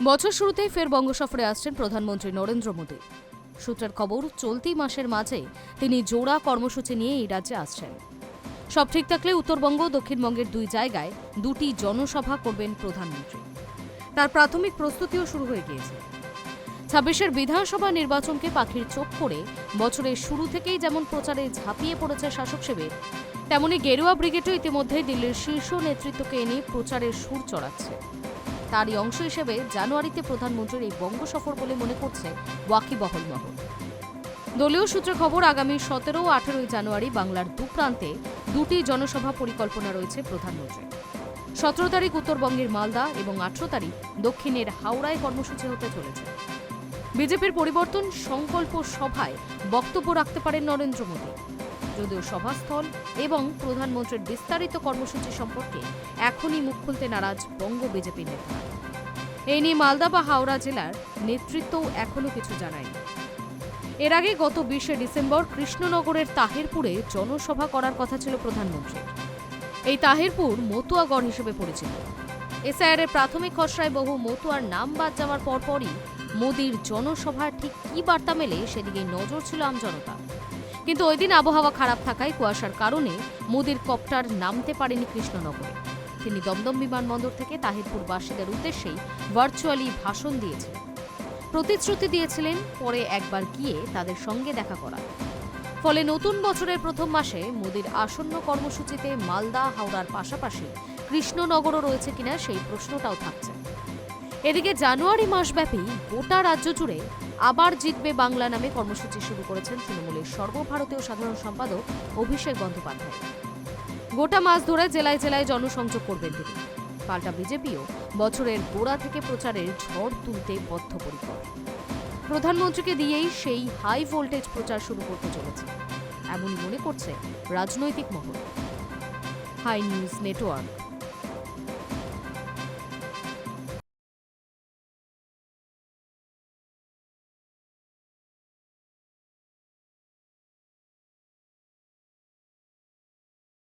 বছর শুরুতেই ফের বঙ্গ সফরে আসছেন প্রধানমন্ত্রী নরেন্দ্র মোদী। সূত্রের খবর, চলতি মাসের মাঝে তিনি জোড়া কর্মসূচি নিয়ে এই রাজ্যে আসছেন। সব ঠিক থাকলে উত্তরবঙ্গ ও দক্ষিণবঙ্গের দুই জায়গায় দুটি জনসভা করবেন প্রধানমন্ত্রী। তার প্রাথমিক প্রস্তুতিও শুরু হয়ে গিয়েছে। ২৬-এর বিধানসভা নির্বাচনকে পাখির চোখ করে বছরের শুরু থেকেই যেমন প্রচারে ঝাঁপিয়ে পড়েছে শাসক শিবির, তেমনি গেরুয়া ব্রিগেডও ইতিমধ্যে দিল্লির শীর্ষ নেতৃত্বকে এনে প্রচারের সুর চড়াচ্ছে। তারই অংশ হিসেবে জানুয়ারিতে প্রধানমন্ত্রীর এই বঙ্গ সফর বলে মনে করছে ওয়াকিবহল মহল। দলীয় সূত্রে খবর, আগামী ১৭ ও ১৮ জানুয়ারি বাংলার দুপ্রান্তে দুটি জনসভা পরিকল্পনা রয়েছে প্রধানমন্ত্রী। ১৭ তারিখ উত্তরবঙ্গের মালদা এবং ১৮ তারিখ দক্ষিণের হাওড়ায় কর্মসূচি হতে চলেছে। বিজেপির পরিবর্তন সংকল্প সভায় বক্তব্য রাখতে পারেন নরেন্দ্র মোদী। যদিও সভাস্থল এবং প্রধানমন্ত্রীর বিস্তারিত কর্মসূচি সম্পর্কে এখনই মুখ খুলতে নারাজ বঙ্গ বিজেপি নেতারা। এই নিয়ে মালদা বা হাওড়া জেলার নেতৃত্বও এখনো কিছু জানায়নি। এর আগে গত ২০ ডিসেম্বর কৃষ্ণনগরের তাহিরপুরে জনসভা করার কথা ছিল প্রধানমন্ত্রীর। এই তাহিরপুর মতুয়াগড় হিসেবে পরিচিত। এসআইআরের প্রাথমিক খসড়ায় বহু মতুয়ার নাম বাদ যাওয়ার পরপরই মোদির জনসভার ঠিক কী বার্তা মেলে সেদিকে নজর ছিল আমজনতা। কিন্তু ওই দিন আবহাওয়া খারাপ থাকায় কুয়াশার কারণে মোদির কপ্টার নামতে পারেনি কৃষ্ণনগরে। তিনি দমদম বিমানবন্দর থেকে তাহিরপুরবাসীদের উদ্দেশ্যেই ভার্চুয়ালি ভাষণ দিয়েছিলেন। প্রতিশ্রুতি দিয়েছিলেন পরে একবার গিয়ে তাদের সঙ্গে দেখা করা। ফলে নতুন বছরের প্রথম মাসে মোদির আসন্ন কর্মসূচিতে মালদা হাওড়ার পাশাপাশি কৃষ্ণনগরও রয়েছে কিনা সেই প্রশ্নটাও থাকছে। এদিকে জানুয়ারি মাসব্যাপী গোটা রাজ্য জুড়ে আবার জিতবে বাংলা নামে কর্মসূচি শুরু করেছেন তৃণমূলের সর্বভারতীয় সাধারণ সম্পাদক অভিষেক বন্দ্যোপাধ্যায়। গোটা মাস ধরে জেলায় জেলায় জনসংযোগ করবেন তিনি। পাল্টা বিজেপিও বছরের গোড়া থেকে প্রচারের ঝড় তুলতে বদ্ধপরিকর। প্রধানমন্ত্রীকে দিয়েই সেই হাই ভোল্টেজ প্রচার শুরু করতে চলেছে, এমনই মনে করছে রাজনৈতিক মহল। Hi news network.